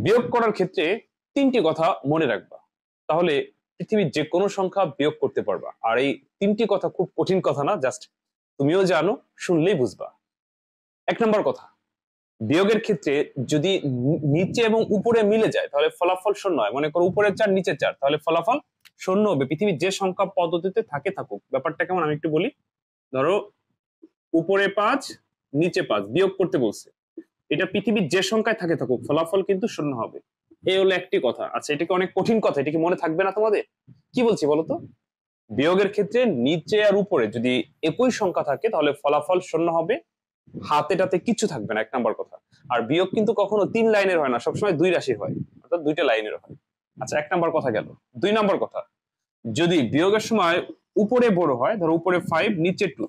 বিয়োগ করার ক্ষেত্রে তিনটি কথা মনে রাখবা, তাহলে পৃথিবীর যে কোনো সংখ্যা বিয়োগ করতে পারবা। আর এই তিনটি কথা খুব কঠিন কথা না, জাস্ট তুমিও জানো, শুনলেই বুঝবা। এক নম্বর কথা, বিয়োগের ক্ষেত্রে যদি নিচে এবং উপরে মিলে যায় তাহলে ফলাফল শূন্য হয়। মনে করো উপরে 4 নিচে 4, তাহলে ফলাফল শূন্য হবে। পৃথিবীর যে সংখ্যা পদ্ধতিতে থাকে থাকুক, ব্যাপারটা কেমন আমি একটু বলি। ধরো উপরে 5 নিচে 5 বিয়োগ করতে বলছে, এটা পৃথিবীর যে সংখ্যায় থাকে থাকুক ফলাফল কিন্তু শূন্য হবে। এই হলো একটি কথা। আচ্ছা, এটাকে অনেক কঠিন কথা, এটা কি মনে থাকবে না তোমাদের? কি বলছি বলো তো? বিয়োগের ক্ষেত্রে নিচে আর উপরে যদি একই সংখ্যা থাকে তাহলে ফলাফল শূন্য হবে, হাতেটাতে কিছু থাকবে না, এক নাম্বার কথা। আর বিয়োগ কিন্তু কখনো 3 লাইনের হয় না, সবসময় 2 রাশির হয়, অর্থাৎ 2টা লাইনের হয়। আচ্ছা, এক নাম্বার কথা গেল। 2 নাম্বার কথা, যদি বিয়োগের সময় উপরে বড় হয়, ধরো উপরে 5 নিচে 2,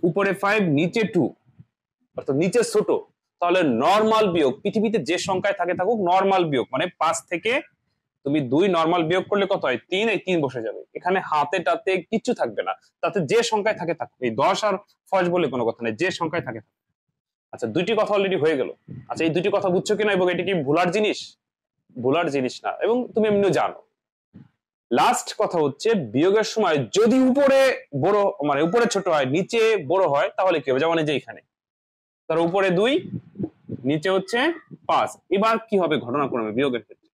উপরে 5 নিচে 2, অর্থাৎ নিচে ছোট, তাহলে নরমাল বিয়োগ পৃথিবীতে যে সংখ্যায় থাকে থাকুক, নরমাল বিয়োগ মানে 5 থেকে তুমি 2 নরমাল বিয়োগ করলে কত হয়? 3, এই 3 বসে যাবে, এখানে হাতে টাতে কিচ্ছু থাকবে না, তাতে যে সংখ্যায় থাকে থাকুক। এই 10 আর ফজ বলে কোনো কথা নেই, যে সংখ্যায় থাকে থাকুক। আচ্ছা, দুইটি কথা অলরেডি হয়ে গেল। আচ্ছা, এই দুইটি কথা বুঝছো কিনা এবং এটা কি ভুলার জিনিস? ভুলার জিনিস না, এবং তুমি এমনিও জানো। লাস্ট কথা হচ্ছে, বিয়োগের সময় যদি উপরে বড় মানে উপরে ছোট হয় নিচে বড় হয় তাহলে কি হবে? যেমন এই যে এখানে তার উপরে 2 নিচে হচ্ছে 5, এবার কি হবে ঘটনাক্রমে বিয়োগের ক্ষেত্রে?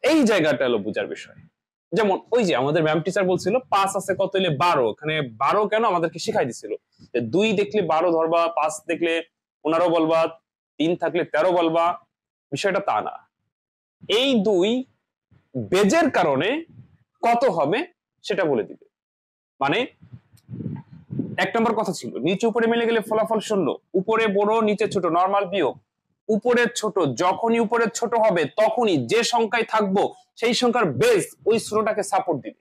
এই জায়গাটা হলো বুঝার বিষয়। যেমন ওই যে আমাদের ম্যাম টিচার বলছিল 5 আছে কত হলে 12, এখানে 12 কেন আমাদেরকে শিখাই দিছিল যে 2 দেখলে 12 ধরবা, 5 দেখলে 15 বলবা, 3 থাকলে 13 বলবা। বিষয়টা তা না, এই 2 বেজের কারণে কত হবে সেটা বলে দিবে। মানে এক নম্বর কথা ছিল নিচে উপরে মিলে গেলে ফলাফল শূন্য, উপরে বড় নিচে ছোট নরমাল বিয়োগ। উপরে ছোট, যখনই উপরে ছোট হবে তখনই যে সংখ্যায় থাকবো সেই সংখ্যার বেস ওই ছোটটাকে সাপোর্ট দিবে।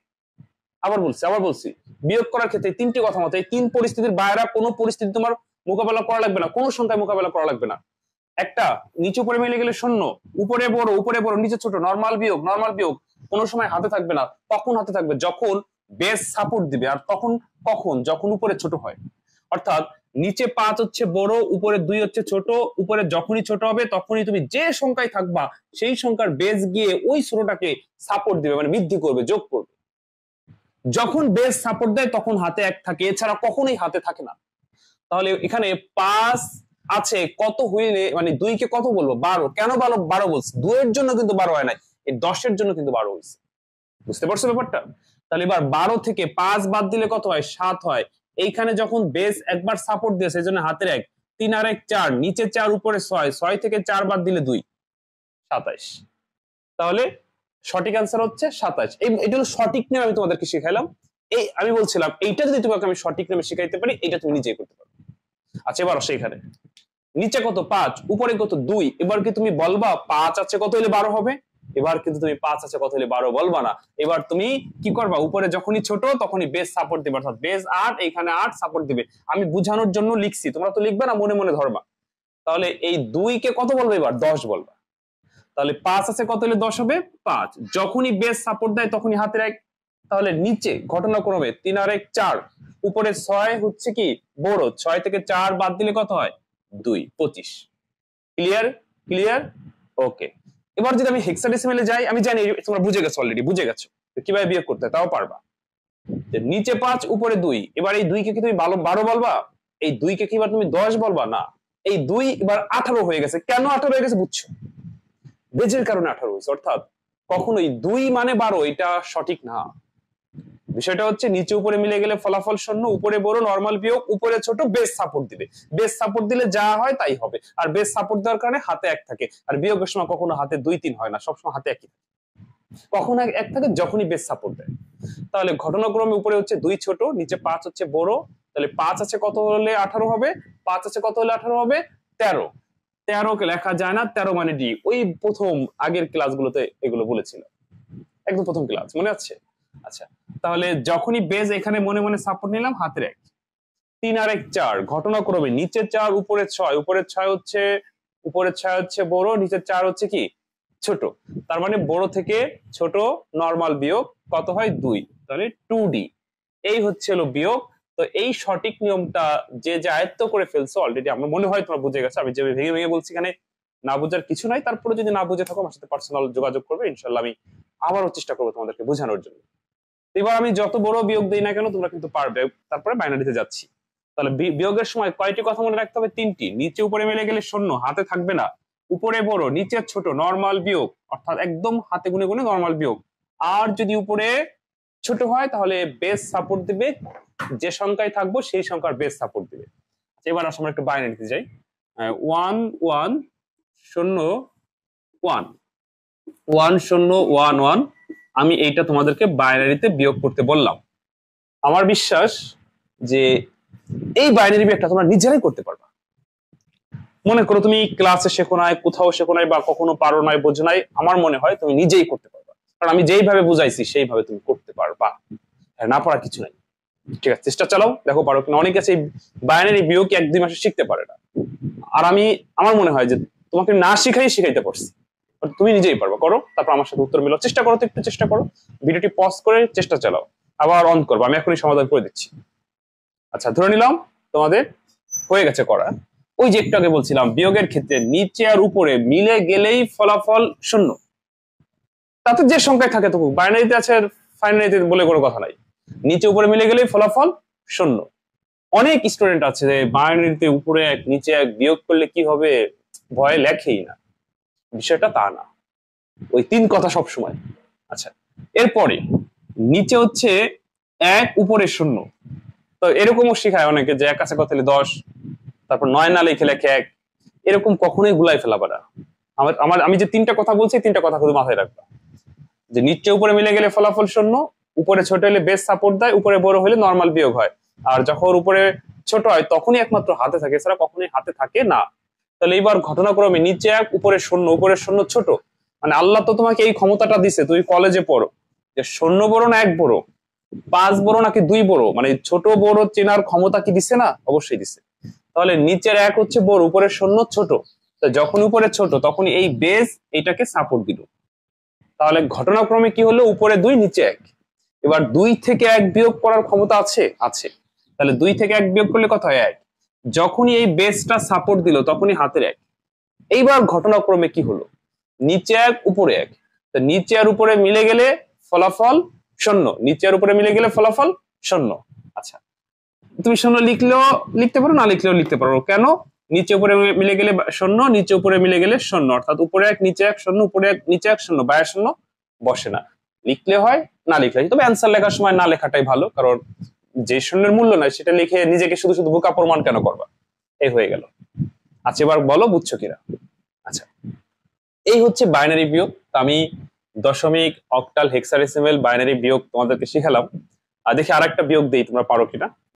আবার বলছি, বিয়োগ করার ক্ষেত্রে তিনটি কথা মতো, এই 3 পরিস্থিতির বাইরে কোনো পরিস্থিতি তোমার মোকাবেলা করা লাগবে না, কোনো সংখ্যায় মোকাবেলা করা লাগবে না। একটা, নিচে উপরে মিলে গেলে শূন্য, উপরে বড় নিচে ছোট নরমাল বিয়োগ কোনো সময় হাতে থাকবে না। তখন হাতে থাকবে যখন বেস সাপোর্ট দিবে। আর তখন কখন? যখন উপরে ছোট হয়। অর্থাৎ নিচে 5 হচ্ছে বড়, উপরে 2 হচ্ছে ছোট, উপরে যখনই ছোট হবে তখনই তুমি যে সংখ্যায় থাকবা সেই সংখ্যার বেস গিয়ে ওই ছোটটাকে সাপোর্ট দিবে, মানে বৃদ্ধি করবে, যোগ করবে। যখন বেস সাপোর্ট দেয় তখন হাতে 1 থাকে, এছাড়া কখনোই হাতে থাকে না। তাহলে এখানে 5 আছে কত হইলে, মানে 2 কে কত বলবো? 12। কেন 12 বলছি? 2 এর জন্য কিন্তু 12 হয় নাই, এই 10 এর জন্য কিন্তু 12 হয়েছে। বুঝতে পারছো ব্যাপারটা? তাহলে এবার 12 থেকে 5 বাদ দিলে কত হয়? 7 হয়। এইখানে যখন বেস একবার সাপোর্ট দিয়েছে এই জন্য হাতের 1, 3 আর 1 4, নিচে 4 উপরে 6, 6 থেকে 4 বাদ দিলে 2, 27। তাহলে সঠিক অ্যান্সার হচ্ছে 27। এটা হলো সঠিক নিয়ম, আমি তোমাদেরকে শিখাইলাম। এই আমি বলছিলাম এইটা যদি তোমাকে আমি সঠিক নিয়মে শিখাইতে পারি এটা তুমি নিজেই করতে পারো। আচ্ছা, এবার আসো এখানে নিচে কত? 5, উপরে কত? 2। এবার কি তুমি বলবা 5 আছে কত হলে 12 হবে? এবার কিন্তু তুমি 5 আছে কত হলে 12 বলবা না। এবার তুমি কি করবা? উপরে যখনই ছোট তখনই বেস সাপোর্ট দিবে, অর্থাৎ বেস 8, এখানে 8 সাপোর্ট দিবে। আমি বুঝানোর জন্য লিখছি, তোমরা তো লিখবে না, মনে মনে ধরবা। তাহলে এই 2 কে কত বলবে? এবার 10 বলবা। তাহলে 5 আছে কত হলে 10 হবে? 5। যখনই বেস সাপোর্ট দেয় তখনই হাতের 1। তাহলে নিচে ঘটনাক্রমে 3 আর 1 4, উপরে 6 হচ্ছে কি বড়, 6 থেকে 4 বাদ দিলে কত হয়? 2, 25। ক্লিয়ার? ওকে। এবার যদি আমি হেক্সাডেসিমেলে যাই, আমি জানি তোমরা বুঝে গেছো, অলরেডি বুঝে গেছো কিভাবে বিয়োগ করতে হয়, তাও পারবা। নিচে 5 উপরে 2, এবার এই 2 কে কি তুমি 12 বলবা? এই 2 কে কি এবার তুমি 10 বলবা? না, এই 2 এবার 18 হয়ে গেছে। কেন 18 হয়ে গেছে বুঝছো? বেজের কারণে 18 হয়েছে। অর্থাৎ কখনোই 2 মানে 12 এটা সঠিক না। বিষয়টা হচ্ছে নিচে উপরে মিলে গেলে ফলাফল শূন্য, উপরে বড় নরমাল বিয়োগ, উপরে ছোট বেস সাপোর্ট দিবে। বেস সাপোর্ট দিলে যা হয় তাই হবে। আর বেস সাপোর্ট দেওয়ার কারণে হাতে 1 থাকে। আর বিয়োগের সময় কখনো হাতে 2 3 হয় না, সবসময় হাতে 1ই থাকে। কখনো 1 থাকে যখনই বেস সাপোর্ট দেয়। তাহলে ঘটনাক্রমে উপরে হচ্ছে 2 ছোট, নিচে 5 হচ্ছে বড়। তাহলে 5 আছে কত হলে 18 হবে? 5 আছে কত হলে 18 হবে? 13। 13 কে লেখা যায় না, 13 মানে ডি। ওই প্রথম আগের ক্লাসগুলোতে এগুলো বলেছিল, একদম প্রথম ক্লাস, মনে আছে? আচ্ছা, তাহলে যখনই বেজ এখানে মনে মনে সাপোর্ট নিলাম, হাতের 1, 3 আর 1 4, ঘটনাক্রমে নিচে 4 উপরে 6, উপরে 6 হচ্ছে বড়, নিচে 4 হচ্ছে কি ছোট। তার মানে বড় থেকে ছোট নরমাল বিয়োগ কত হয়? 2। তাহলে 2d। এই হচ্ছে হলো বিয়োগ। তো এই সঠিক নিয়মটা যে আয়ত্ত করে ফেলছো অলরেডি, আমার মনে হয় তোমরা বুঝে গেছো। আমি যে ভেঙে ভেঙে বলছি এখানে না বোঝার কিছু নাই। তারপরে যদি না বুঝে থাকো আমার সাথে পার্সোনাল যোগাযোগ করবে, ইনশাল্লাহ আমি আবারও চেষ্টা করবো তোমাদেরকে বোঝানোর জন্য। এবার আমি যত বড় বিয়োগ দিই না কেন তোমরা কিন্তু পারবে। তারপরে বাইনারিতে যাচ্ছি। তাহলে বিয়োগের সময় কয়টি কথা মনে রাখতে হবে? 3টি। নিচে উপরে মিলে গেলে শূন্য, হাতে থাকবে না। উপরে বড়, নিচে ছোট, নরমাল বিয়োগ, অর্থাৎ একদম হাতে গুনে গুনে নরমাল বিয়োগ। আর যদি উপরে ছোট হয় তাহলে বেস সাপোর্ট দিবে, যে সংখ্যায় থাকবো সেই সংখ্যার বেস সাপোর্ট দিবে। এবার আমরা একটু বাইনারিতে যাই। 1 1 0 1 1 0 1 1। আমি এইটা তোমাদেরকে বাইনারিতে বিয়োগ করতে বললাম। আমার বিশ্বাস যে এই বাইনারি বিয়োগটা তোমরা নিজেরাই করতে পারবা। মনে করো তুমি ক্লাসে শেখো নাই, কোথাও শেখো নাই, বা কখনো পারো নাই, বোঝো নাই, আমার মনে হয় তুমি নিজেই করতে পারবা, কারণ আমি যেইভাবে বুঝাইছি সেইভাবে তুমি করতে পারবা, না পারা কিছু নাই। ঠিক আছে, চেষ্টা চালাও, দেখো পারো কিনা। অনেকে আছে বাইনারি বিয়োগ 1-2 মাসে শিখতে পারে না, আর আমার মনে হয় যে তোমাকে না শিখাইতে পারছি, তুমি নিজেই পারবা। করো, তারপর আমার সাথে উত্তর মিলাও। চেষ্টা করো তো, একটু চেষ্টা করো। ভিডিওটি পজ করে চেষ্টা চালাও, আবার অন করবো, আমি এখনই সমাধান করে দিচ্ছি। আচ্ছা, ধরে নিলাম তোমাদের হয়ে গেছে করা। ওই যে একটু আগে বলছিলাম বিয়োগের ক্ষেত্রে নিচে আর উপরে মিলে গেলেই ফলাফল শূন্য, তাতে যে সংখ্যায় থাকে তবু। বাইনারিতে আছে, ফাইনারিতে বলে কোনো কথা নাই। নিচে উপরে মিলে গেলেই ফলাফল শূন্য। অনেক স্টুডেন্ট আছে যে বাইনারিতে উপরে 1 নিচে 1 বিয়োগ করলে কি হবে ভয়ে লেখেই না। বিষয়টা তা না, ওই 3 কথা সব সময়। আচ্ছা, এরপরে নিচে হচ্ছে 1, উপরে 0। তো এরকমও শেখায় অনেকে যে 1 আছে কত হলে 10, তারপর 9 না লিখে লেখে 1। এরকম কখনোই গুলাই ফেলাবা না। আমি যে 3টা কথা বলছি, 3টা কথা শুধু মাথায় রাখবা। যে নিচে উপরে মিলে গেলে ফলাফল শূন্য, উপরে ছোট হলে বেস সাপোর্ট দেয়, উপরে বড় হলে নরমাল বিয়োগ হয়। আর যখন উপরে ছোট হয় তখনই একমাত্র হাতে থাকে, এছাড়া কখনোই হাতে থাকে না। তাহলে এইবার ঘটনাক্রমে নিচে 1, উপরে 0, উপরে 0 ছোট, মানে আল্লাহ তো তোমাকে এই ক্ষমতাটা দিছে, তুই কলেজে পড়ো, যে 0 বড় না 1 বড়, 5 বড় নাকি 2 বড়, মানে ছোট বড় চেনার ক্ষমতা কি দিছে না? অবশ্যই দিছে। তাহলে নিচের 1 হচ্ছে বড়, উপরে 0 ছোট। তো যখন উপরে ছোট তখন এই বেস এটাকে সাপোর্ট দিল। তাহলে ঘটনাক্রমে কি হলো? উপরে 2, নিচে 1। এবার 2 থেকে 1 বিয়োগ করার ক্ষমতা আছে? আছে। তাহলে 2 থেকে 1 বিয়োগ করলে কত হয়? 1। যখনই এই বেসটা সাপোর্ট দিল তখনই হাতের 1। এইবার ঘটনাক্রমে কি হলো? নিচে 1, উপরে 1। তো নিচে আর উপরে মিলে গেলে ফলাফল শূন্য, নিচে আর উপরে মিলে গেলে ফলাফল শূন্য। আচ্ছা, তুমি শূন্য লিখলেও লিখতে পারো, না লিখলেও লিখতে পারো। কেন? নিচে উপরে মিলে গেলে শূন্য, নিচে উপরে মিলে গেলে শূন্য, অর্থাৎ উপরে 1, নিচে 1, শূন্য, উপরে 1, নিচে 1, শূন্য, বাইরে শূন্য বসে না। লিখলে হয়, না লিখলে হয়। তবে অ্যান্সার লেখার সময় না লেখাটাই ভালো, কারণ যে শূন্যের মূল্য নাই সেটা লিখে নিজেকে শুধু শুধু বোকা প্রমাণ কেন করবা? এই হয়ে গেল। আচ্ছা, এবার বলো বুঝছো কিনা। আচ্ছা, এই হচ্ছে বাইনারি বিয়োগ। আমি দশমিক, অক্টাল, হেক্সাডেসিমেল বাইনারি বিয়োগ তোমাদেরকে শিখালাম। আর দেখি আরেকটা বিয়োগ দেই, তোমরা পারো কিনা।